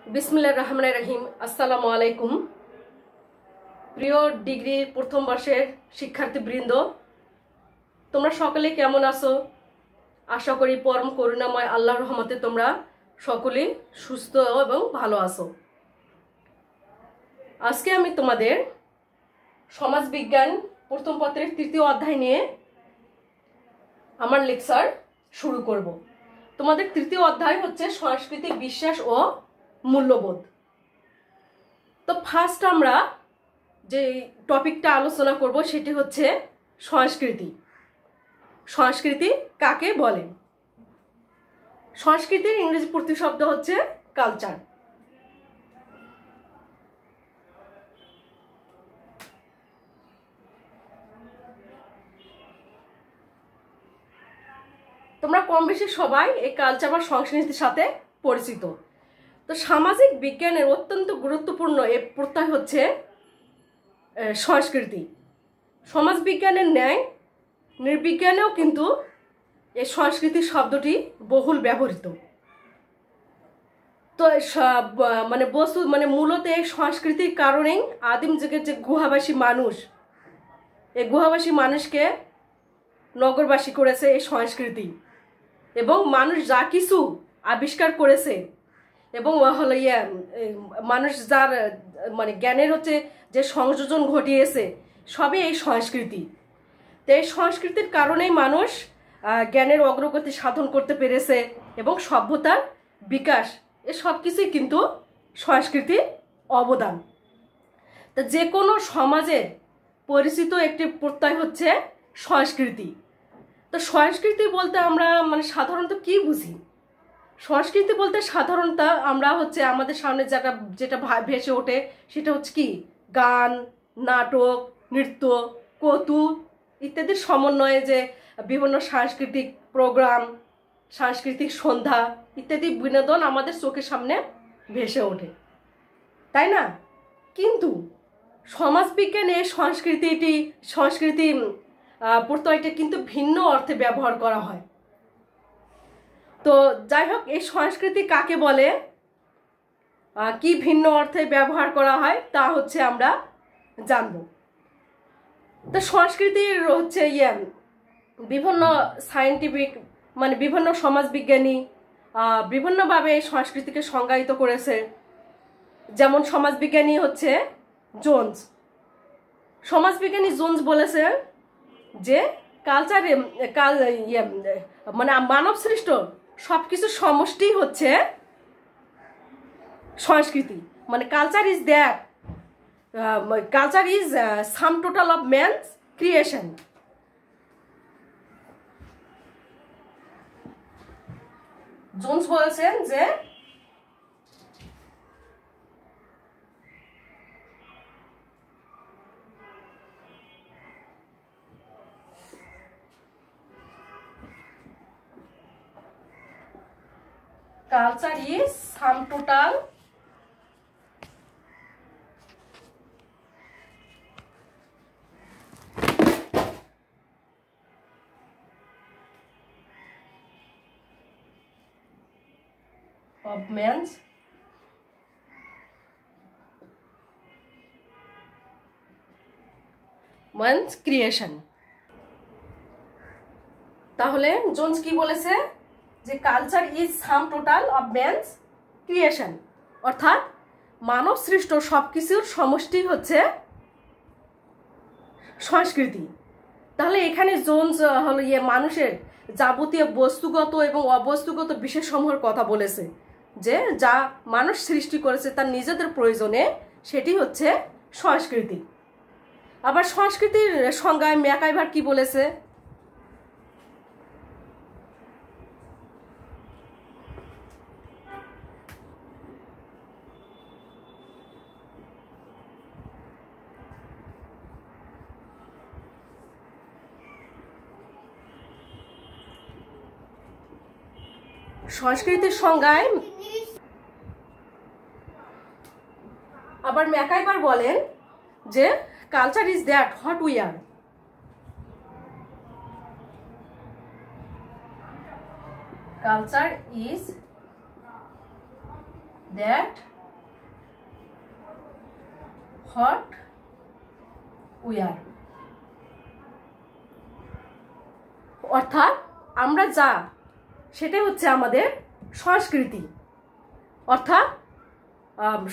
বিসমিল্লাহির রহমানির রহিম। আসসালামু আলাইকুম। প্রিয় ডিগ্রি প্রথম বর্ষের শিক্ষার্থীবৃন্দ, তোমরা সকলে কেমন আছো? আশা করি পরম করুণাময় আল্লাহর রহমতে তোমরা সকলেই সুস্থ এবং ভালো আছো। আজকে আমি তোমাদের সমাজবিজ্ঞান প্রথম পত্রের তৃতীয় অধ্যায় নিয়ে আমার লেকচার শুরু করব। তোমাদের তৃতীয় অধ্যায় হচ্ছে সংস্কৃতি, বিশ্বাস ও মূল্যবোধ। তো ফার্স্ট আমরা যে টপিকটা আলোচনা করব সেটি হচ্ছে সংস্কৃতি। সংস্কৃতি কাকে বলে? সংস্কৃতির ইংরেজি প্রতিশব্দ হচ্ছে কালচার। তোমরা কম বেশি সবাই এই কালচার বা সংস্কৃতির সাথে পরিচিত। তো সামাজিক বিজ্ঞানের অত্যন্ত গুরুত্বপূর্ণ এ প্রত্যয় হচ্ছে সংস্কৃতি। সমাজ বিজ্ঞানের ন্যায় নৃবিজ্ঞানেও কিন্তু এই সংস্কৃতি শব্দটি বহুল ব্যবহৃত। তো মূলত এই সংস্কৃতির কারণেই আদিম যুগের যে গুহাবাসী মানুষ, এই গুহাবাসী মানুষকে নগরবাসী করেছে এই সংস্কৃতি। এবং মানুষ যা কিছু আবিষ্কার করেছে এবং হলো মানুষ যার জ্ঞানের হচ্ছে যে সংযোজন ঘটিয়েছে সবই এই সংস্কৃতি। তো এই সংস্কৃতির কারণেই মানুষ জ্ঞানের অগ্রগতি সাধন করতে পেরেছে এবং সভ্যতার বিকাশ, এ সব কিছুই কিন্তু সংস্কৃতির অবদান। তো যে কোনো সমাজের পরিচিত একটি প্রত্যয় হচ্ছে সংস্কৃতি। তো সংস্কৃতি বলতে আমরা সাধারণত কি বুঝি? সংস্কৃতি বলতে সাধারণত আমরা হচ্ছে আমাদের সামনে যেটা ভেসে ওঠে সেটা হচ্ছে কি, গান, নাটক, নৃত্য, কৌতুক ইত্যাদির সমন্বয়ে যে বিভিন্ন সাংস্কৃতিক প্রোগ্রাম, সাংস্কৃতিক সন্ধ্যা ইত্যাদি বিনোদন আমাদের চোখের সামনে ভেসে ওঠে, তাই না? কিন্তু সমাজবিজ্ঞানে সংস্কৃতি প্রত্যয়টা কিন্তু ভিন্ন অর্থে ব্যবহার করা হয়। তো যাই হোক, এই সংস্কৃতি কাকে বলে, কি ভিন্ন অর্থে ব্যবহার করা হয় তা হচ্ছে আমরা জানব। তো সংস্কৃতির হচ্ছে বিভিন্ন সায়েন্টিফিক বিভিন্ন সমাজবিজ্ঞানী বিভিন্নভাবে এই সংস্কৃতিকে সংজ্ঞায়িত করেছে। যেমন সমাজবিজ্ঞানী হচ্ছে জোন্স। সমাজবিজ্ঞানী জোন্স বলেছে যে মানব সৃষ্ট সবকিছু সমষ্টি হচ্ছে সংস্কৃতি। Culture is sum total of man's creation. Jones বলেছেন যে culture is sum total of man's creation। তাহলে জোন্স কি বলেছে? যে culture is sum total of man's creation, অর্থাৎ মানব সৃষ্ট সবকিছুর সমষ্টি হচ্ছে সংস্কৃতি। তাহলে এখানে জোন্স হলো মানুষের যাবতীয় বস্তুগত এবং অবস্তুগত বিশেষসমূহের কথা বলেছে, যে যা মানুষ সৃষ্টি করেছে তার নিজেদের প্রয়োজনে, সেটি হচ্ছে সংস্কৃতি। আবার সংস্কৃতির সংজ্ঞায় ম্যাকাইভার কি বলেছে? সংস্কৃতির সংজ্ঞায় আবার ম্যাকাইভার বলেন যে culture is that what we are. Culture is that what we are, অর্থাৎ আমরা যা সেটাই হচ্ছে আমাদের সংস্কৃতি। অর্থাৎ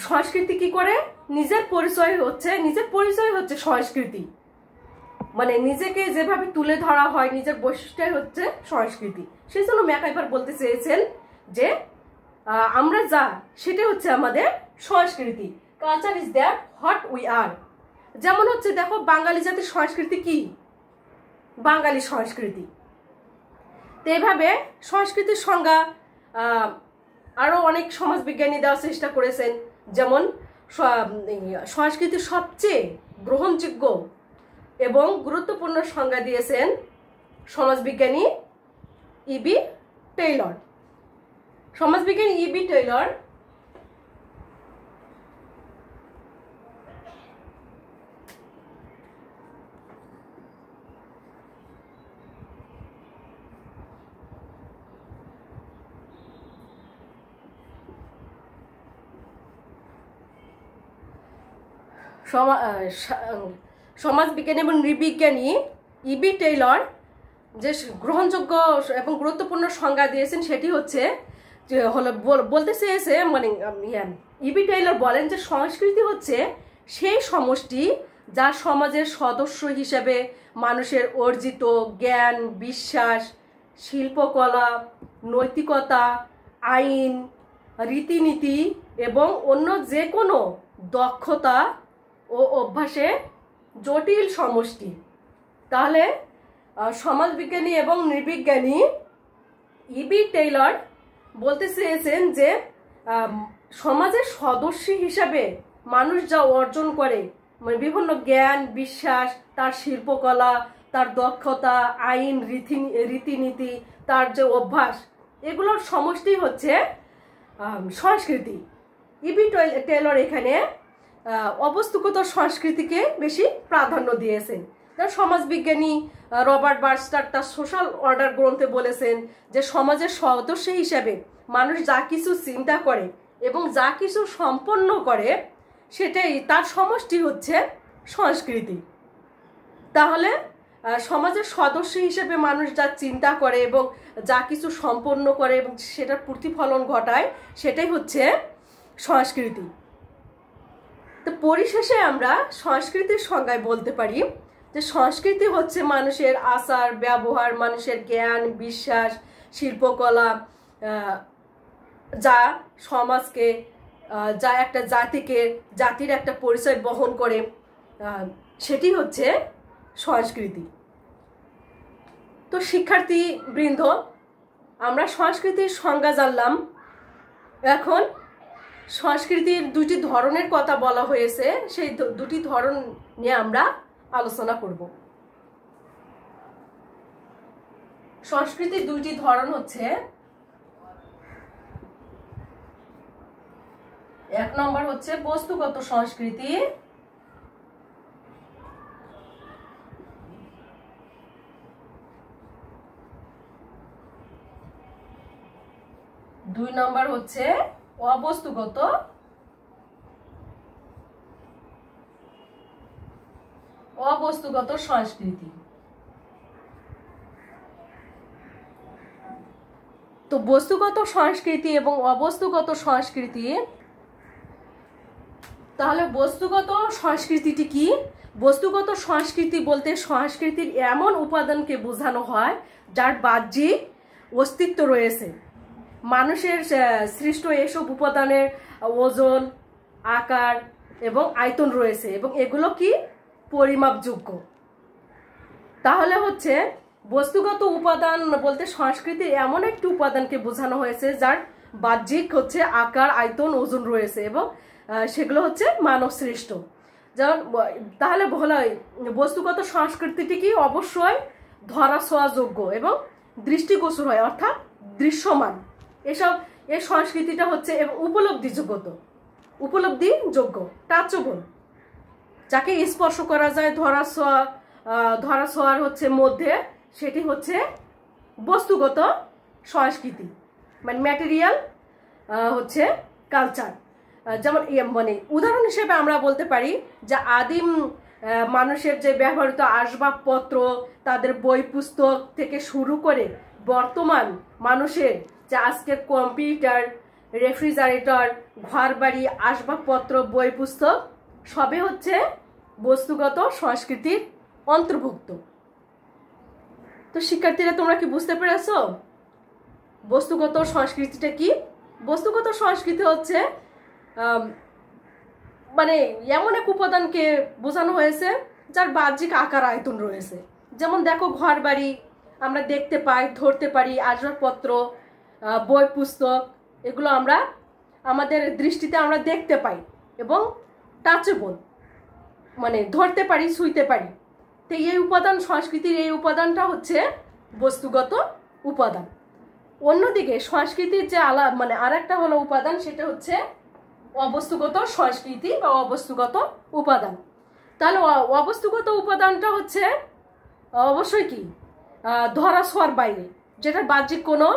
সংস্কৃতি কি করে, নিজের পরিচয় হচ্ছে সংস্কৃতি। মানে নিজেকে যেভাবে তুলে ধরা হয়, নিজের বৈশিষ্ট্যই হচ্ছে সংস্কৃতি। সেই জন্য ম্যাকাইভার বলতে চেয়েছেন যে আমরা যা সেটা হচ্ছে আমাদের সংস্কৃতি। Culture is that what we are. যেমন হচ্ছে দেখো, বাঙালি জাতির সংস্কৃতি কি, বাঙালি সংস্কৃতি। তো এইভাবে সংস্কৃতির সংজ্ঞা আরও অনেক সমাজবিজ্ঞানী দেওয়ার চেষ্টা করেছেন। যেমন সংস্কৃতির সবচেয়ে গ্রহণযোগ্য এবং গুরুত্বপূর্ণ সংজ্ঞা দিয়েছেন সমাজবিজ্ঞানী ইবি টেইলর। সমাজবিজ্ঞানী ইবি টেইলর সমাজবিজ্ঞানী এবং নৃবিজ্ঞানী ইবি টেইলর যে গ্রহণযোগ্য এবং গুরুত্বপূর্ণ সংজ্ঞা দিয়েছেন সেটি হচ্ছে বলতে চেয়েছে, মানে ইবি টেইলর বলেন যে সংস্কৃতি হচ্ছে সেই সমষ্টি যা সমাজের সদস্য হিসেবে মানুষের অর্জিত জ্ঞান, বিশ্বাস, শিল্পকলা, নৈতিকতা, আইন, রীতিনীতি এবং অন্য যে কোনো দক্ষতা ও অভ্যাসে জটিল সমষ্টি। তাহলে সমাজবিজ্ঞানী এবং নৃবিজ্ঞানী ইবি টেইলর বলতে চেয়েছেন যে সমাজের সদস্য হিসাবে মানুষ যা অর্জন করে, মানে বিভিন্ন জ্ঞান, বিশ্বাস, তার শিল্পকলা, তার দক্ষতা, আইন, রীতিনীতি, তার যে অভ্যাস, এগুলোর সমষ্টি হচ্ছে সংস্কৃতি। ইবি টেইলর এখানে অবস্তুগত সংস্কৃতিকে বেশি প্রাধান্য দিয়েছেন। সমাজবিজ্ঞানী রবার্ট বার্স্টার তার সোশ্যাল অর্ডার গ্রন্থে বলেছেন যে সমাজের সদস্য হিসাবে মানুষ যা কিছু চিন্তা করে এবং যা কিছু সম্পন্ন করে সেটাই তার সমষ্টি হচ্ছে সংস্কৃতি। তাহলে সমাজের সদস্য হিসেবে মানুষ যা চিন্তা করে এবং যা কিছু সম্পন্ন করে এবং সেটার প্রতিফলন ঘটায় সেটাই হচ্ছে সংস্কৃতি। তো পরিশেষে আমরা সংস্কৃতির সংজ্ঞায় বলতে পারি যে সংস্কৃতি হচ্ছে মানুষের আচার ব্যবহার, মানুষের জ্ঞান, বিশ্বাস, শিল্পকলা, যা সমাজকে, যা একটা জাতির একটা পরিচয় বহন করে, সেটি হচ্ছে সংস্কৃতি। তো শিক্ষার্থী বৃন্দ, আমরা সংস্কৃতির সংজ্ঞা জানলাম। এখন সংস্কৃতির দুটি ধরনের কথা বলা হয়েছে, সেই দুটি ধরন নিয়ে আমরা আলোচনা করব। সংস্কৃতির দুটি ধরন হচ্ছে, এক নম্বর হচ্ছে বস্তুগত সংস্কৃতি, দুই নম্বর হচ্ছে অবস্তুগত সংস্কৃতি। তো বস্তুগত সংস্কৃতি এবং অবস্তুগত সংস্কৃতি, তাহলে বস্তুগত সংস্কৃতিটি কি? বস্তুগত সংস্কৃতি বলতে সংস্কৃতির এমন উপাদানকে বোঝানো হয় যার বাহ্যিক অস্তিত্ব রয়েছে। মানুষের সৃষ্ট এসব উপাদানের ওজন, আকার এবং আয়তন রয়েছে এবং এগুলো কি পরিমাপযোগ্য। তাহলে হচ্ছে বস্তুগত উপাদান বলতে সংস্কৃতির এমন একটি উপাদানকে বোঝানো হয়েছে যার বাহ্যিক হচ্ছে আকার, আয়তন, ওজন রয়েছে এবং সেগুলো হচ্ছে মানব সৃষ্ট। যেমন তাহলে বলা হয় বস্তুগত সংস্কৃতিটি কি অবশ্যই ধরা ছোঁয়াযোগ্য এবং দৃষ্টিগোচর হয়, অর্থাৎ দৃশ্যমান। এই সংস্কৃতিটা হচ্ছে এবং উপলব্ধিযোগ্য, টাচেবল, যাকে স্পর্শ করা যায়, ধরা ছোঁয়ার হচ্ছে মধ্যে, সেটি হচ্ছে বস্তুগত সংস্কৃতি, মানে ম্যাটেরিয়াল হচ্ছে কালচার। যেমন মানে উদাহরণ হিসেবে আমরা বলতে পারি যে আদিম মানুষের যে ব্যবহৃত আসবাবপত্র, তাদের বই পুস্তক থেকে শুরু করে বর্তমান মানুষের যে আজকের কম্পিউটার, রেফ্রিজারেটর, ঘর বাড়ি, আসবাবপত্র, বই পুস্তক সবই হচ্ছে বস্তুগত সংস্কৃতির অন্তর্ভুক্ত। তো শিক্ষার্থীরা, তোমরা কি বুঝতে পেরেছো বস্তুগত সংস্কৃতিটা কি? বস্তুগত সংস্কৃতি হচ্ছে মানে এমন এক উপাদানকে বোঝানো হয়েছে যার বাহ্যিক আকার আয়তন রয়েছে। যেমন দেখো, ঘর বাড়ি আমরা দেখতে পাই, ধরতে পারি, আসবাবপত্র, বই পুস্তক, এগুলো আমরা আমাদের দৃষ্টিতে আমরা দেখতে পাই এবং টাচেবল, মানে ধরতে পারি, ছুঁইতে পারি। তো এই উপাদান, সংস্কৃতির এই উপাদানটা হচ্ছে বস্তুগত উপাদান। অন্যদিকে সংস্কৃতির যে মানে আর একটা হলো উপাদান, সেটা হচ্ছে অবস্তুগত সংস্কৃতি বা অবস্তুগত উপাদান। তাহলে অবস্তুগত উপাদানটা হচ্ছে অবশ্যই কি ধরা ছোঁয়ার বাইরে, যেটার বাহ্যিক কোনো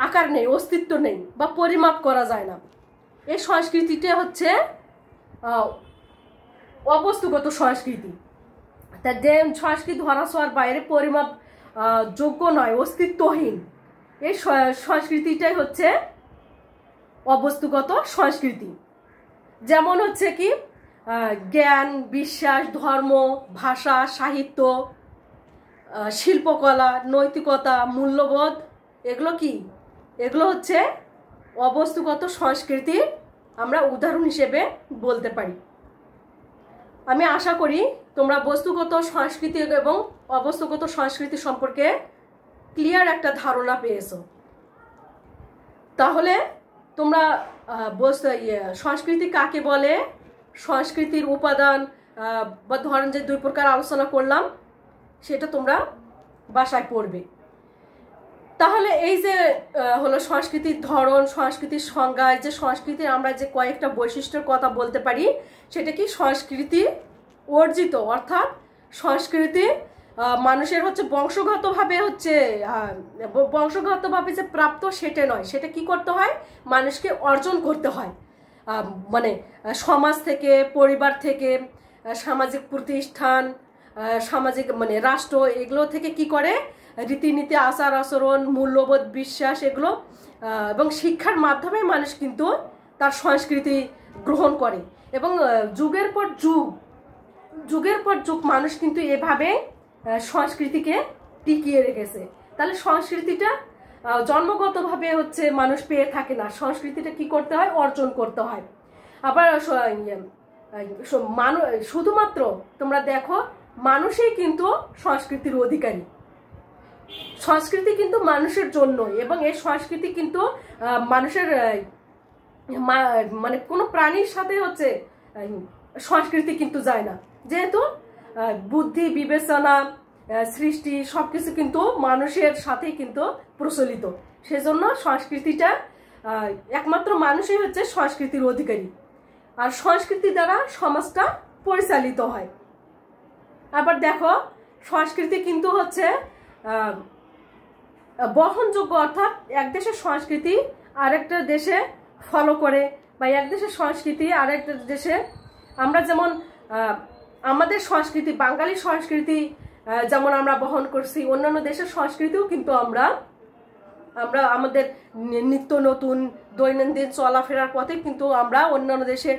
আকার নেই, অস্তিত্ব নেই বা পরিমাপ করা যায় না। এই সংস্কৃতিটা হচ্ছে অবস্তুগত সংস্কৃতি। তা যে সংস্কৃতি ধরা ছোঁয়ার বাইরে, পরিমাপ যোগ্য নয়, অস্তিত্বহীন, এই সংস্কৃতিটাই হচ্ছে অবস্তুগত সংস্কৃতি। যেমন হচ্ছে কি জ্ঞান, বিশ্বাস, ধর্ম, ভাষা, সাহিত্য, শিল্পকলা, নৈতিকতা, মূল্যবোধ, এগুলো কি? এগুলো হচ্ছে অবস্তুগত সংস্কৃতির আমরা উদাহরণ হিসেবে বলতে পারি। আমি আশা করি তোমরা বস্তুগত সংস্কৃতি এবং অবস্তুগত সংস্কৃতি সম্পর্কে ক্লিয়ার একটা ধারণা পেয়েছো। তাহলে তোমরা সংস্কৃতি কাকে বলে, সংস্কৃতির উপাদান বা ধরেন যে দুই প্রকার আলোচনা করলাম, সেটা তোমরা বাসায় পড়বে। তাহলে এই যে হলো সংস্কৃতির ধরন, সংস্কৃতির সংজ্ঞা, যে সংস্কৃতির আমরা যে কয়েকটা বৈশিষ্ট্যের কথা বলতে পারি, সেটা কি সংস্কৃতি অর্জিত, অর্থাৎ সংস্কৃতি মানুষের হচ্ছে বংশগতভাবে যে প্রাপ্ত, সেটা নয়। সেটা কি করতে হয়? মানুষকে অর্জন করতে হয়, মানে সমাজ থেকে, পরিবার থেকে, সামাজিক প্রতিষ্ঠান, সামাজিক মানে রাষ্ট্র, এগুলো থেকে কি করে রীতিনীতি, আচার আচরণ, মূল্যবোধ, বিশ্বাস, এগুলো এবং শিক্ষার মাধ্যমে মানুষ কিন্তু তার সংস্কৃতি গ্রহণ করে এবং যুগের পর যুগ মানুষ কিন্তু এভাবে সংস্কৃতিকে টিকিয়ে রেখেছে। তাহলে সংস্কৃতিটা জন্মগতভাবে হচ্ছে মানুষ পেয়ে থাকে না, সংস্কৃতিটা কি করতে হয়? অর্জন করতে হয়। আবার শুধুমাত্র তোমরা দেখো, মানুষই কিন্তু সংস্কৃতির অধিকারী। সংস্কৃতি কিন্তু মানুষের জন্য, এবং এই সংস্কৃতি কিন্তু মানুষের মানে কোনো প্রাণীর সাথে হচ্ছে সংস্কৃতি কিন্তু যায় না, যেহেতু বুদ্ধি, বিবেচনা, সৃষ্টি সবকিছু কিন্তু মানুষের সাথেই কিন্তু প্রচলিত। সেজন্য সংস্কৃতিটা একমাত্র মানুষই হচ্ছে সংস্কৃতির অধিকারী, আর সংস্কৃতি দ্বারা সমাজটা পরিচালিত হয়। আবার দেখো, সংস্কৃতি কিন্তু হচ্ছে বহনযোগ্য, অর্থাৎ এক দেশের সংস্কৃতি আরেকটা দেশে ফলো করে, বা এক দেশের সংস্কৃতি আরেকটা দেশে, আমরা যেমন আমাদের সংস্কৃতি, বাঙালি সংস্কৃতি যেমন আমরা বহন করছি, অন্যান্য দেশের সংস্কৃতিও কিন্তু আমরা আমাদের নিত্য নতুন দৈনন্দিন চলাফেরার পথে কিন্তু আমরা অন্যান্য দেশের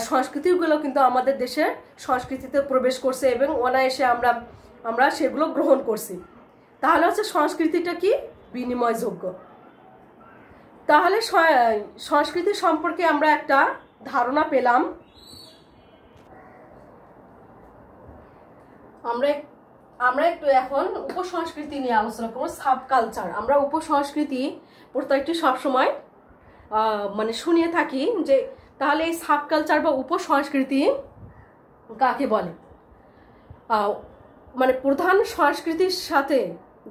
সংস্কৃতিগুলো কিন্তু আমাদের দেশের সংস্কৃতিতে প্রবেশ করছে এবং অনায়াসে আমরা সেগুলো গ্রহণ করছি। তাহলে হচ্ছে সংস্কৃতিটা কি? বিনিময়যোগ্য। তাহলে সংস্কৃতি সম্পর্কে আমরা একটা ধারণা পেলাম। আমরা একটু এখন উপসংস্কৃতি নিয়ে আলোচনা করবো, সাবকালচার। আমরা উপসংস্কৃতি প্রত্যেকটি সবসময় মানে শুনিয়ে থাকি, যে তাহলে এই সাবকালচার বা উপসংস্কৃতি কাকে বলে? মানে প্রধান সংস্কৃতির সাথে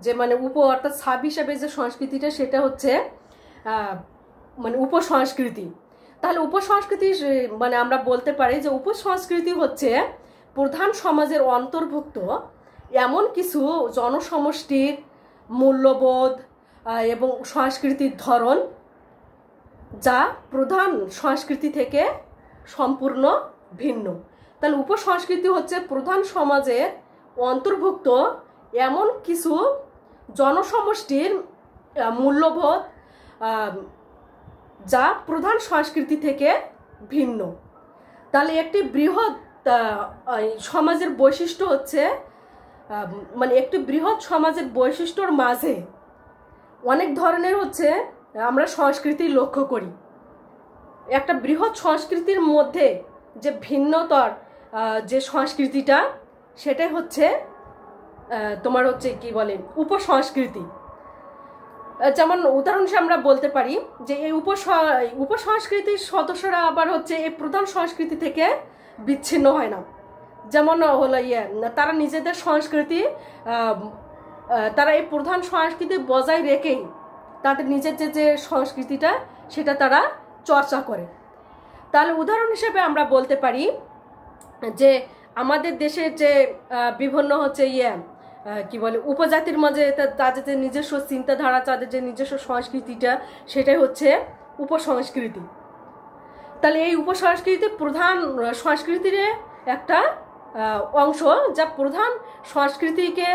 যে মানে অর্থাৎ সাব হিসাবে যে সংস্কৃতিটা, সেটা হচ্ছে মানে উপসংস্কৃতি। তাহলে উপসংস্কৃতি মানে আমরা বলতে পারি যে উপসংস্কৃতি হচ্ছে প্রধান সমাজের অন্তর্ভুক্ত এমন কিছু জনসমষ্টির মূল্যবোধ এবং সংস্কৃতির ধরন, যা প্রধান সংস্কৃতি থেকে সম্পূর্ণ ভিন্ন। তাহলে উপসংস্কৃতি হচ্ছে প্রধান সমাজের অন্তর্ভুক্ত এমন কিছু জনসমষ্টির মূল্যবোধ যা প্রধান সংস্কৃতি থেকে ভিন্ন। তাহলে একটি বৃহৎ সমাজের বৈশিষ্ট্য হচ্ছে মানে একটি বৃহৎ সমাজের বৈশিষ্ট্যর মাঝে অনেক ধরনের হচ্ছে আমরা সংস্কৃতি লক্ষ্য করি। একটা বৃহৎ সংস্কৃতির মধ্যে যে ভিন্নতর যে সংস্কৃতিটা সেটাই হচ্ছে তোমার হচ্ছে কি বলে উপসংস্কৃতি। যেমন উদাহরণ হিসেবে আমরা বলতে পারি যে এই উপসংস্কৃতির সদস্যরা আবার হচ্ছে এই প্রধান সংস্কৃতি থেকে বিচ্ছিন্ন হয় না। যেমন হলো তারা নিজেদের সংস্কৃতি তারা এই প্রধান সংস্কৃতি বজায় রেখেই তাদের নিজের যে সংস্কৃতিটা সেটা তারা চর্চা করে। তাহলে উদাহরণ হিসেবে আমরা বলতে পারি যে আমাদের দেশের যে বিভিন্ন হচ্ছে কি বলে উপজাতির মাঝে তাদের যে নিজস্ব চিন্তাধারা, তাদের যে নিজস্ব সংস্কৃতিটা সেটাই হচ্ছে উপসংস্কৃতি। তাহলে এই উপসংস্কৃতি প্রধান সংস্কৃতির একটা অংশ, যা প্রধান সংস্কৃতিকে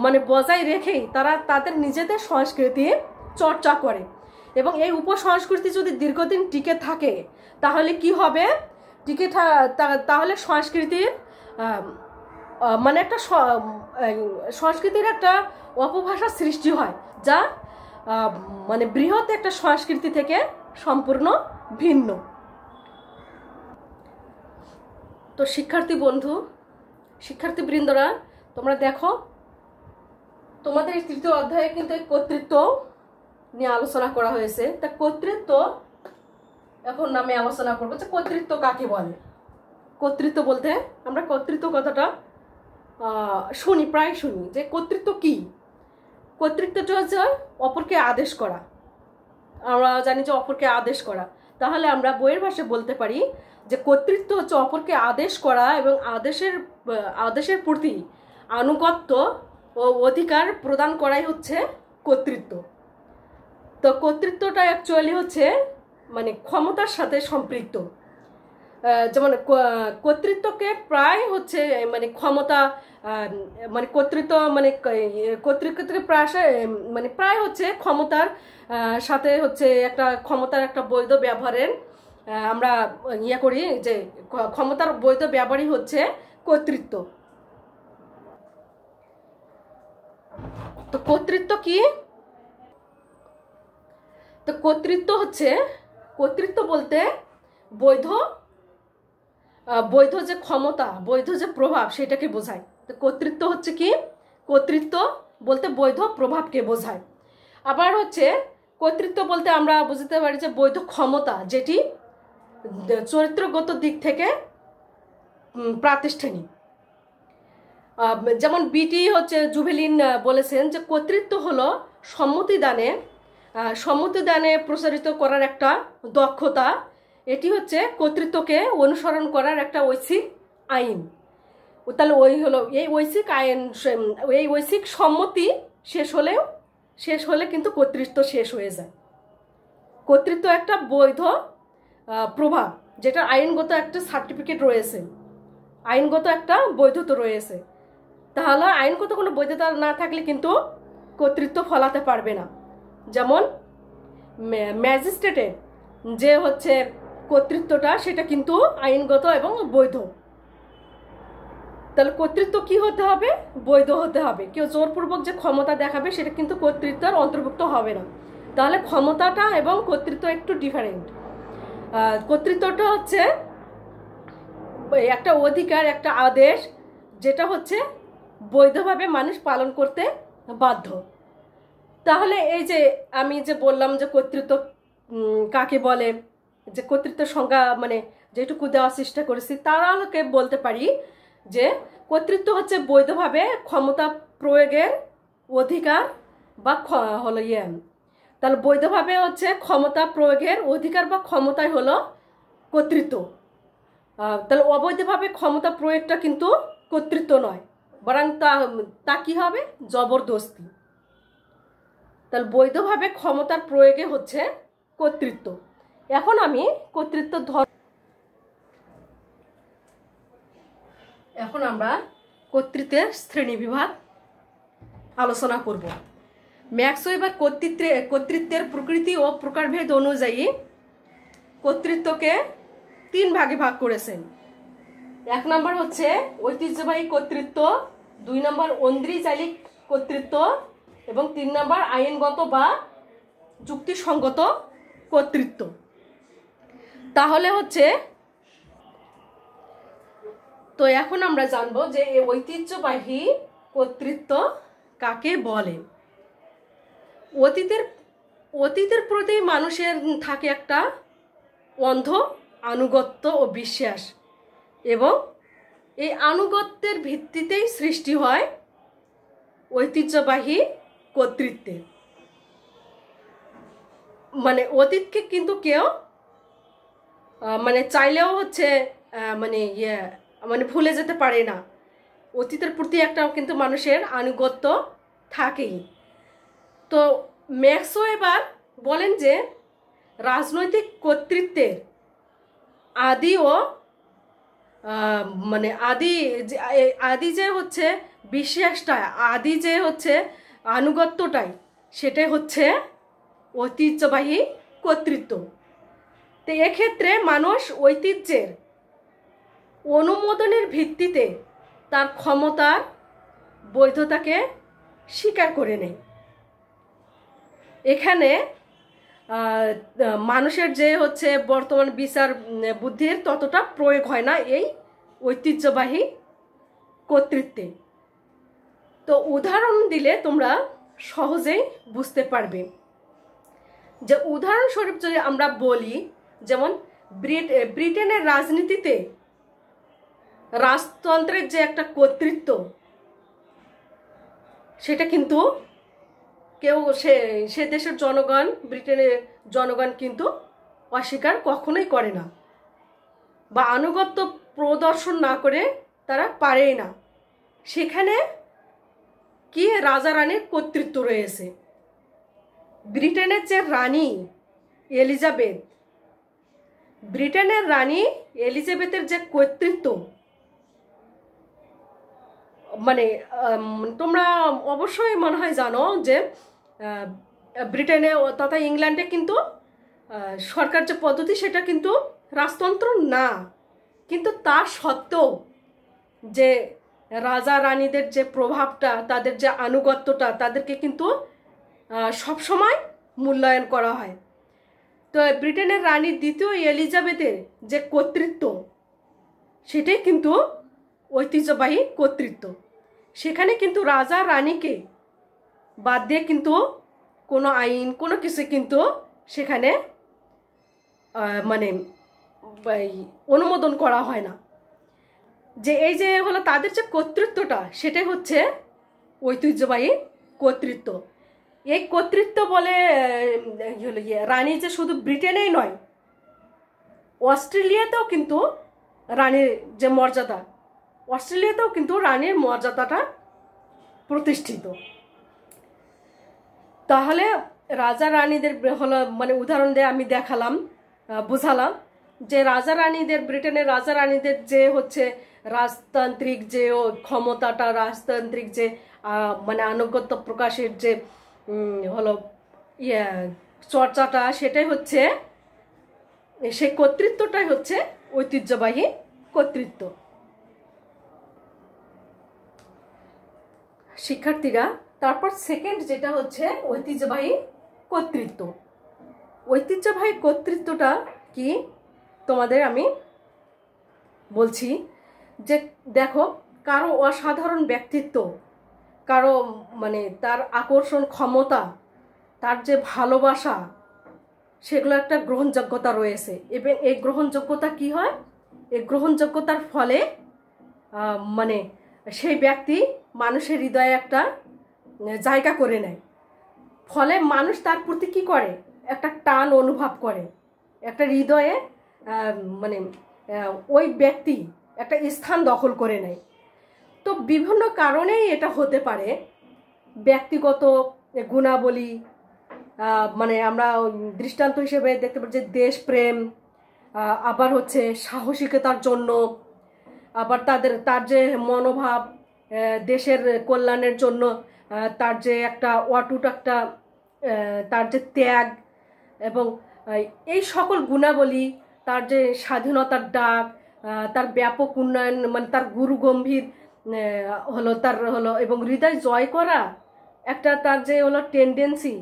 মানে বজায় রেখেই তারা তাদের নিজেদের সংস্কৃতি চর্চা করে। এবং এই উপসংস্কৃতি যদি দীর্ঘদিন টিকে থাকে তাহলে কি হবে, তাহলে সংস্কৃতির মানে একটা সংস্কৃতির একটা অপভাষা সৃষ্টি হয় যা মানে বৃহৎ একটা সংস্কৃতি থেকে সম্পূর্ণ ভিন্ন। তো শিক্ষার্থীবৃন্দরা তোমরা দেখো, তোমাদের এই তৃতীয় অধ্যায়ে কিন্তু কর্তৃত্ব নিয়ে আলোচনা করা হয়েছে। তা কর্তৃত্ব এখন আমি আলোচনা করবো যে কর্তৃত্ব কাকে বলে। কর্তৃত্ব বলতে আমরা কর্তৃত্ব কথাটা প্রায় শুনি যে কর্তৃত্ব কি। কর্তৃত্বটা হচ্ছে অপরকে আদেশ করা। আমরা জানি যে অপরকে আদেশ করা, তাহলে আমরা বইয়ের ভাষায় বলতে পারি যে কর্তৃত্ব হচ্ছে অপরকে আদেশ করা এবং আদেশের প্রতি আনুগত্য ও অধিকার প্রদান করাই হচ্ছে কর্তৃত্ব। তো কর্তৃত্বটা অ্যাকচুয়ালি হচ্ছে মানে ক্ষমতার সাথে সম্পৃক্ত। যেমন কর্তৃত্বকে প্রায় হচ্ছে মানে ক্ষমতা মানে কর্তৃত্বকে প্রায় হচ্ছে ক্ষমতার সাথে হচ্ছে ক্ষমতার একটা বৈধ ব্যবহারের আমরা করি যে ক্ষমতার বৈধ ব্যবহারই হচ্ছে কর্তৃত্ব। তো কর্তৃত্ব কি? তো কর্তৃত্ব বলতে বৈধ যে ক্ষমতা, বৈধ যে প্রভাব সেটাকে বোঝায়। তো কর্তৃত্ব হচ্ছে কি? কর্তৃত্ব বলতে বৈধ প্রভাবকে বোঝায়। আবার হচ্ছে কর্তৃত্ব বলতে আমরা বুঝতে পারি যে বৈধ ক্ষমতা, যেটি চরিত্রগত দিক থেকে প্রাতিষ্ঠানিক। যেমন বিটি হচ্ছে জুভেলিন বলেছেন যে কর্তৃত্ব হলো সম্মতি দানে প্রসারিত করার একটা দক্ষতা। এটি হচ্ছে কর্তৃত্বকে অনুসরণ করার একটা ঐচ্ছিক আইন। তাহলে এই ঐচ্ছিক সম্মতি শেষ হলে কিন্তু কর্তৃত্ব শেষ হয়ে যায়। কর্তৃত্ব একটা বৈধ প্রভাব, যেটা আইনগত একটা সার্টিফিকেট রয়েছে, আইনগত একটা বৈধতা রয়েছে। তাহলে আইনগত কোনো বৈধতা না থাকলে কিন্তু কর্তৃত্ব ফলাতে পারবে না। যেমন ম্যাজিস্ট্রেটের যে হচ্ছে কর্তৃত্বটা সেটা কিন্তু আইনগত এবং বৈধ। তাহলে কর্তৃত্ব কি হতে হবে? বৈধ হতে হবে। কেউ জোরপূর্বক যে ক্ষমতা দেখাবে সেটা কিন্তু কর্তৃত্বের অন্তর্ভুক্ত হবে না। তাহলে ক্ষমতাটা এবং কর্তৃত্ব একটু ডিফারেন্ট। কর্তৃত্বটা হচ্ছে একটা অধিকার, একটা আদেশ, যেটা হচ্ছে বৈধভাবে মানুষ পালন করতে বাধ্য। তাহলে এই যে আমি যে বললাম যে কর্তৃত্ব কাকে বলে, যে কর্তৃত্বের সংজ্ঞা মানে যেটুকু দেওয়ার চেষ্টা করেছি তার আলোকে বলতে পারি যে কর্তৃত্ব হচ্ছে বৈধভাবে ক্ষমতা প্রয়োগের অধিকার বা হলো তাহলে বৈধভাবে হচ্ছে ক্ষমতা প্রয়োগের অধিকার বা ক্ষমতাই হলো কর্তৃত্ব। তাহলে অবৈধভাবে ক্ষমতা প্রয়োগটা কিন্তু কর্তৃত্ব নয়, বরং তা কি হবে? জবরদস্তি। তাহলে বৈধভাবে ক্ষমতার প্রয়োগে হচ্ছে কর্তৃত্ব। এখন আমি কর্তৃত্ব এখন আমরা কর্তৃত্বের শ্রেণীবিভাগ আলোচনা করব। ম্যাক্সও এবার কর্তৃত্বের প্রকৃতি ও প্রকারভেদ অনুযায়ী কর্তৃত্বকে 3 ভাগে ভাগ করেছেন। 1 নম্বর হচ্ছে ঐতিহ্যবাহী কর্তৃত্ব, 2 নম্বর ঐন্দ্রজালিক কর্তৃত্ব এবং 3 নম্বর আইনগত বা যুক্তিসঙ্গত কর্তৃত্ব। তাহলে হচ্ছে তো এখন আমরা জানবো যে এই ঐতিহ্যবাহী কর্তৃত্ব কাকে বলে। অতীতের প্রতি মানুষের থাকে একটা অন্ধ আনুগত্য ও বিশ্বাস, এবং এই আনুগত্যের ভিত্তিতেই সৃষ্টি হয় ঐতিহ্যবাহী কর্তৃত্বের। মানে অতীতকে কিন্তু কেউ চাইলেও হচ্ছে ভুলে যেতে পারে না। অতীতের প্রতি একটা কিন্তু মানুষের আনুগত্য থাকেই। তো ম্যাক্সও এবার বলেন যে রাজনৈতিক কর্তৃত্বের আদি ও আদি যে হচ্ছে বিশ্বাসটা, আদি যে হচ্ছে আনুগত্যটাই, সেটাই হচ্ছে ঐতিহ্যবাহী কর্তৃত্ব। তো এক্ষেত্রে মানুষ ঐতিহ্যের অনুমোদনের ভিত্তিতে তার ক্ষমতার বৈধতাকে স্বীকার করে নেয়। এখানে মানুষের যে হচ্ছে বর্তমান বিচার বুদ্ধির ততটা প্রয়োগ হয় না এই ঐতিহ্যবাহী কর্তৃত্বে। তো উদাহরণ দিলে তোমরা সহজেই বুঝতে পারবে। যে উদাহরণস্বরূপ যদি আমরা বলি, যেমন ব্রিটেনের রাজনীতিতে রাজতন্ত্রের যে একটা কর্তৃত্ব, সেটা কিন্তু কেউ সে দেশের জনগণ, ব্রিটেনের জনগণ কিন্তু অস্বীকার কখনোই করে না, বা আনুগত্য প্রদর্শন না করে তারা পারেই না। সেখানে কি রাজা রানীর কর্তৃত্ব রয়েছে। ব্রিটেনের যে রানী এলিজাবেথ, ব্রিটেনের রানী এলিজাবেথের যে কর্তৃত্ব, তোমরা অবশ্যই মনে হয় জানো যে ব্রিটেনে তথা ইংল্যান্ডে কিন্তু সরকার যে পদ্ধতি সেটা কিন্তু রাজতন্ত্র না, কিন্তু তা সত্ত্বেও যে রাজা রানীদের যে প্রভাবটা, তাদের যে আনুগত্যটা, তাদেরকে কিন্তু সবসময় মূল্যায়ন করা হয়। তো ব্রিটেনের রানী দ্বিতীয় এলিজাবেথের যে কর্তৃত্ব, সেটাই কিন্তু ঐতিহ্যবাহী কর্তৃত্ব। সেখানে কিন্তু রাজা রানীকে বাদ দিয়ে কিন্তু কোনো আইন, কোনো কিছু কিন্তু সেখানে অনুমোদন করা হয় না। যে এই যে হলো তাদের যে কর্তৃত্বটা, সেটাই হচ্ছে ঐতিহ্যবাহী কর্তৃত্ব। এই কর্তৃত্ব বলে রানী যে শুধু ব্রিটেনেই নয়, অস্ট্রেলিয়াতেও কিন্তু রানীর যে মর্যাদা, অস্ট্রেলিয়াতেও কিন্তু রানীর মর্যাদাটা প্রতিষ্ঠিত। তাহলে রাজা রানীদের হলো উদাহরণ দিয়ে আমি দেখালাম, বুঝালাম যে রাজা রানীদের, ব্রিটেনের রাজা রানীদের যে হচ্ছে রাজতান্ত্রিক যে ক্ষমতাটা, রাজতান্ত্রিক যে আনুগত্য প্রকাশের যে হলো চর্চাটা, সেটাই হচ্ছে, সেই কর্তৃত্বটাই হচ্ছে ঐতিহ্যবাহী কর্তৃত্ব। শিক্ষার্থীরা, তারপর সেকেন্ড যেটা হচ্ছে ঐতিহ্যবাহী কর্তৃত্ব। ঐতিহ্যবাহী কর্তৃত্বটা কি তোমাদের আমি বলছি। যে দেখো, কারো অসাধারণ ব্যক্তিত্ব, কারো তার আকর্ষণ ক্ষমতা, তার যে ভালোবাসা, সেগুলো একটা গ্রহণযোগ্যতা রয়েছে। এবং এই গ্রহণযোগ্যতা কি হয়, এই গ্রহণযোগ্যতার ফলে সেই ব্যক্তি মানুষের হৃদয়ে একটা জায়গা করে নেয়। ফলে মানুষ তার প্রতি কি করে, একটা টান অনুভব করে, একটা হৃদয়ে ওই ব্যক্তি একটা স্থান দখল করে নেয়। তো বিভিন্ন কারণেই এটা হতে পারে। ব্যক্তিগত গুণাবলী, আমরা দৃষ্টান্ত হিসেবে দেখতে পাচ্ছি যে দেশপ্রেম, আবার হচ্ছে সাহসিকতার জন্য, আবার তার যে মনোভাব, দেশের কল্যাণের জন্য তার যে একটা অটুট একটা তার যে ত্যাগ এবং এই সকল গুণাবলী, তার যে স্বাধীনতার ডাক, তার ব্যাপক উন্নয়ন, মানে তার গুরু গম্ভীর হলো এবং হৃদয় জয় করা একটা তার যে হলো টেন্ডেন্সি,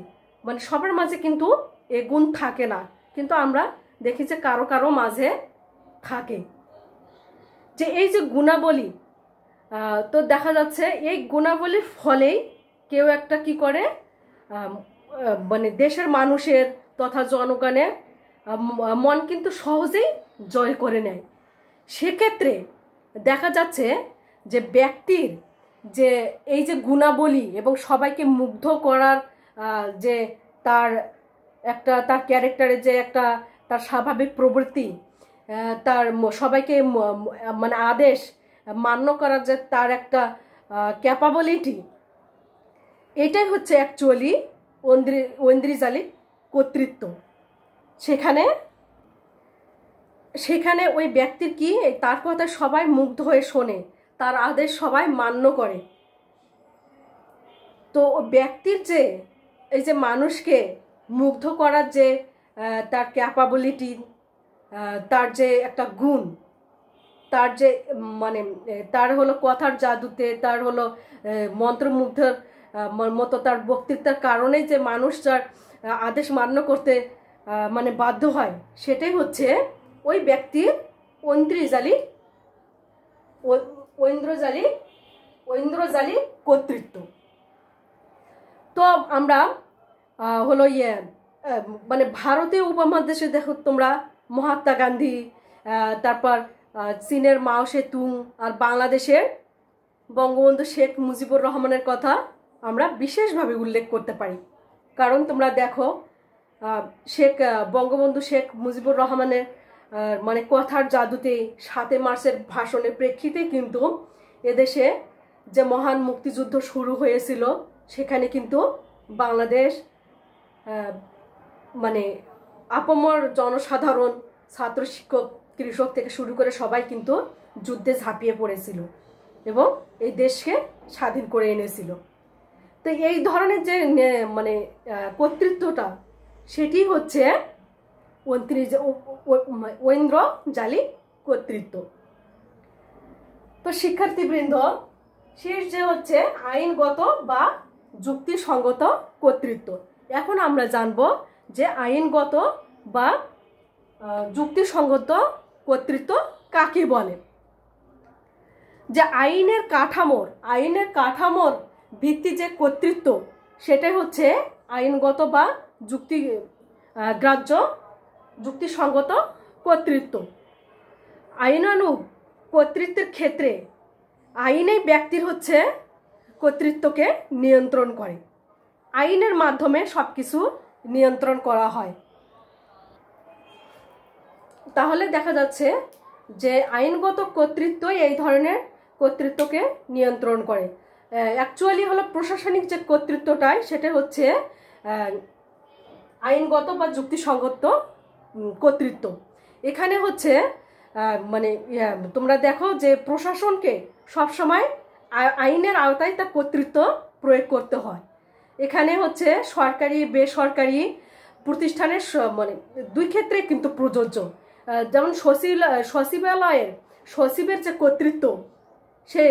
মানে সবার মাঝে কিন্তু এ গুণ থাকে না, কিন্তু আমরা দেখি যে কারো কারো মাঝে থাকে। যে এই যে গুণাবলী, তো দেখা যাচ্ছে এই গুণাবলীর ফলেই কেউ একটা কি করে, মানে দেশের মানুষের তথা জনগণের মন কিন্তু সহজেই জয় করে নেয়। সেক্ষেত্রে দেখা যাচ্ছে যে ব্যক্তির যে এই যে গুণাবলী এবং সবাইকে মুগ্ধ করার যে তার ক্যারেক্টারের যে একটা তার স্বাভাবিক প্রবৃত্তি, তার সবাইকে মানে আদেশ মান্য করার যে তার একটা ক্যাপাবিলিটি, এটাই হচ্ছে অ্যাকচুয়ালি ঐন্দ্রজালিক কর্তৃত্ব। সেখানে ওই ব্যক্তির কি, তার কথা সবাই মুগ্ধ হয়ে শোনে, তার আদেশ সবাই মান্য করে। তো ব্যক্তির যে এই যে মানুষকে মুগ্ধ করার যে তার ক্যাপাবিলিটি, তার যে একটা গুণ, তার যে মানে তার হলো কথার জাদুতে, তার হলো মন্ত্রমুগ্ধর মতো তার বক্তৃতার কারণে যে মানুষ যার আদেশ মান্য করতে মানে বাধ্য হয়, সেটাই হচ্ছে ওই ব্যক্তির ঐন্দ্রজালিক কর্তৃত্ব। তো আমরা হলো মানে ভারতীয় উপমহাদেশে দেখো তোমরা মহাত্মা গান্ধী, তারপর চীনের মাও সেতুং, আর বাংলাদেশের বঙ্গবন্ধু শেখ মুজিবুর রহমানের কথা আমরা বিশেষভাবে উল্লেখ করতে পারি। কারণ তোমরা দেখো বঙ্গবন্ধু শেখ মুজিবুর রহমানের মানে কথার জাদুতে 7 মার্চের ভাষণের প্রেক্ষিতে কিন্তু এদেশে যে মহান মুক্তিযুদ্ধ শুরু হয়েছিল, সেখানে কিন্তু বাংলাদেশ মানে আপামর জনসাধারণ, ছাত্র, শিক্ষক, কৃষক থেকে শুরু করে সবাই কিন্তু যুদ্ধে ঝাঁপিয়ে পড়েছিল এবং এই দেশকে স্বাধীন করে এনেছিল। তো এই ধরনের যে মানে কর্তৃত্বটা, সেটি হচ্ছে ঐন্দ্রজালিক কর্তৃত্ব। তো শিক্ষার্থীবৃন্দ, শেষ যে হচ্ছে আইনগত বা যুক্তিসঙ্গত কর্তৃত্ব। এখন আমরা জানব যে আইনগত বা যুক্তিসঙ্গত কর্তৃত্ব কাকে বলে। যে আইনের কাঠামোর ভিত্তি যে কর্তৃত্ব, সেটাই হচ্ছে আইনগত বা গ্রাহ্য যুক্তিসঙ্গত কর্তৃত্ব। আইনানুগ কর্তৃত্বের ক্ষেত্রে আইনেই ব্যক্তির হচ্ছে কর্তৃত্বকে নিয়ন্ত্রণ করে। আইনের মাধ্যমে সবকিছু নিয়ন্ত্রণ করা হয়। তাহলে দেখা যাচ্ছে যে আইনগত কর্তৃত্বই এই ধরনের কর্তৃত্বকে নিয়ন্ত্রণ করে। অ্যাকচুয়ালি হলো প্রশাসনিক যে কর্তৃত্বটাই, সেটা হচ্ছে আইনগত বা যুক্তিসঙ্গত কর্তৃত্ব। এখানে হচ্ছে মানে তোমরা দেখো যে প্রশাসনকে সবসময় আইনের আওতায় তার কর্তৃত্ব প্রয়োগ করতে হয়। এখানে হচ্ছে সরকারি বেসরকারি প্রতিষ্ঠানের মানে দুই ক্ষেত্রে কিন্তু প্রযোজ্য। যেমন সচিবের যে কর্তৃত্ব, সে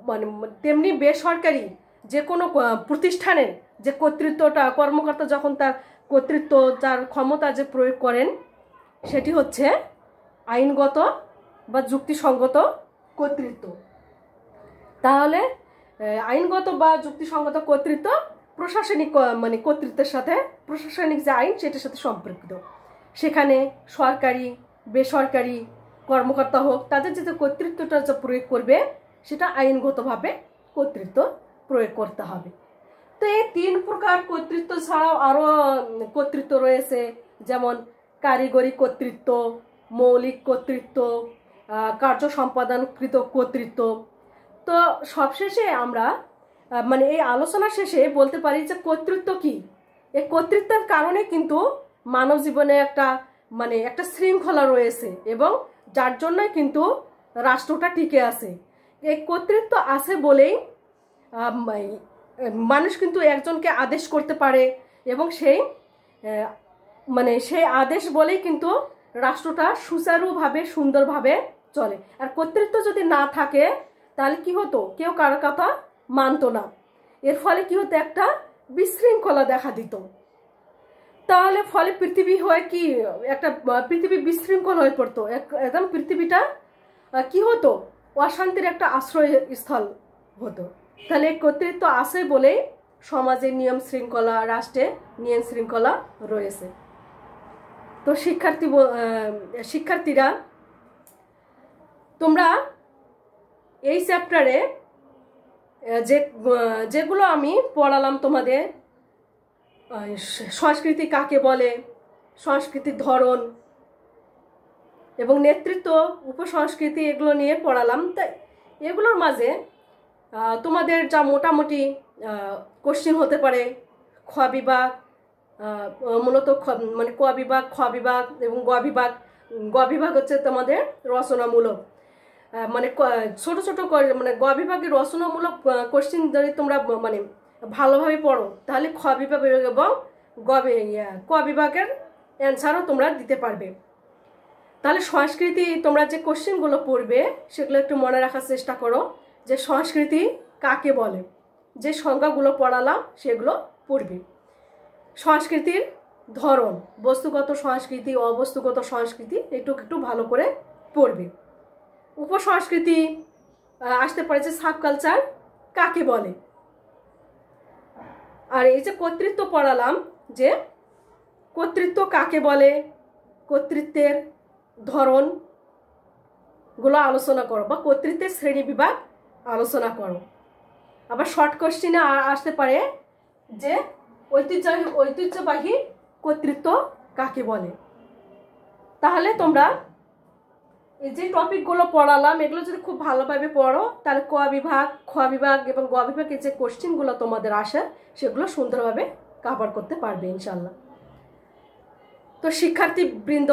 মানে তেমনি বেসরকারি যে কোনো প্রতিষ্ঠানের যে কর্তৃত্বটা, কর্মকর্তা যখন তার কর্তৃত্ব, যার ক্ষমতা যে প্রয়োগ করেন, সেটি হচ্ছে আইনগত বা যুক্তিসঙ্গত কর্তৃত্ব। তাহলে আইনগত বা যুক্তিসঙ্গত কর্তৃত্ব প্রশাসনিক মানে কর্তৃত্বের সাথে, প্রশাসনিক যে আইন সেটার সাথে সম্পর্কিত। সেখানে সরকারি বেসরকারি কর্মকর্তা হোক, তাদের যে কর্তৃত্বটা যে প্রয়োগ করবে, সেটা আইনগতভাবে কর্তৃত্ব প্রয়োগ করতে হবে। তো এই 3 প্রকার কর্তৃত্ব ছাড়াও আরও কর্তৃত্ব রয়েছে, যেমন কারিগরি কর্তৃত্ব, মৌলিক কর্তৃত্ব, কার্য সম্পাদনকৃত কর্তৃত্ব। তো সবশেষে আমরা মানে এই আলোচনা শেষে বলতে পারি যে কর্তৃত্ব কি। এই কর্তৃত্বের কারণে কিন্তু মানব জীবনে একটা মানে একটা শৃঙ্খলা রয়েছে, এবং যার জন্যই কিন্তু রাষ্ট্রটা টিকে আছে। এই কর্তৃত্ব আছে বলেই মানুষ কিন্তু একজনকে আদেশ করতে পারে এবং সেই সেই আদেশ বলেই কিন্তু রাষ্ট্রটা সুচারুভাবে সুন্দরভাবে চলে। আর কর্তৃত্ব যদি না থাকে তাহলে কি হতো, কেউ কারো কথা মানতো না। এর ফলে কি হতো, একটা বিশৃঙ্খলা দেখা দিত। তাহলে ফলে পৃথিবী হয় কি, একটা পৃথিবী বিশৃঙ্খল হয়ে পড়তো, একদম পৃথিবীটা কি হতো, অশান্তির একটা আশ্রয়স্থল হতো। তাহলে কর্তৃত্ব আছে বলেই সমাজে নিয়ম শৃঙ্খলা, রাষ্ট্রে নিয়ম শৃঙ্খলা রয়েছে। তো শিক্ষার্থীরা তোমরা এই চ্যাপ্টারে যেগুলো আমি পড়ালাম তোমাদের, সংস্কৃতি কাকে বলে, সংস্কৃতির ধরন এবং নেতৃত্ব, উপসংস্কৃতি, এগুলো নিয়ে পড়ালাম। তাই এগুলোর মাঝে তোমাদের যা মোটামুটি কোশ্চেন হতে পারে, খ বিভাগ, মূলত ক বিভাগ, খ বিভাগ এবং গ বিভাগ। গ বিভাগ হচ্ছে তোমাদের রচনামূলক, ছোট ছোট গ বিভাগের রচনামূলক কোশ্চেন যদি তোমরা ভালোভাবে পড়ো তাহলে খ বিভাগ এবং ক বিভাগের অ্যান্সারও তোমরা দিতে পারবে। তাহলে সংস্কৃতি তোমরা যে কোশ্চেনগুলো পড়বে সেগুলো একটু মনে রাখার চেষ্টা করো, যে সংস্কৃতি কাকে বলে, যে সংজ্ঞাগুলো পড়ালাম সেগুলো পড়বে। সংস্কৃতির ধরন, বস্তুগত সংস্কৃতি, অবস্তুগত সংস্কৃতি একটু ভালো করে পড়বে। উপসংস্কৃতি আসতে পারে, যে সাবকালচার কাকে বলে। আর এই যে কর্তৃত্ব পড়ালাম, যে কর্তৃত্ব কাকে বলে, কর্তৃত্বের ধরনগুলো আলোচনা করো বা কর্তৃত্বের শ্রেণী বিভাগ আলোচনা করো। আবার শর্ট কোশ্চেনে আসতে পারে যে ঐতিহ্যবাহী কর্তৃত্ব কাকে বলে। তাহলে তোমরা এই যে টপিকগুলো পড়ালাম এগুলো যদি খুব ভালোভাবে পড়ো তাহলে ক বিভাগ, খ বিভাগ এবং গ বিভাগের যে কোশ্চেনগুলো তোমাদের আসে সেগুলো সুন্দরভাবে কভার করতে পারবে ইনশাল্লাহ। তো শিক্ষার্থীবৃন্দ,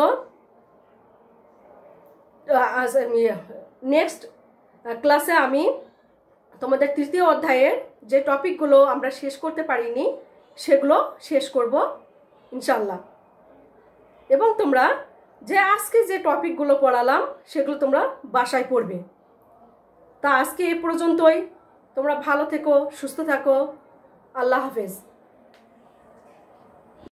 নেক্সট ক্লাসে আমি তোমাদের তৃতীয় অধ্যায়ের যে টপিকগুলো আমরা শেষ করতে পারিনি সেগুলো শেষ করব ইনশাল্লাহ। এবং তোমরা যে আজকে যে টপিকগুলো পড়ালাম সেগুলো তোমরা বাসায় পড়বে। তা আজকে এ পর্যন্তই। তোমরা ভালো থেকো, সুস্থ থাকো। আল্লাহ হাফেজ।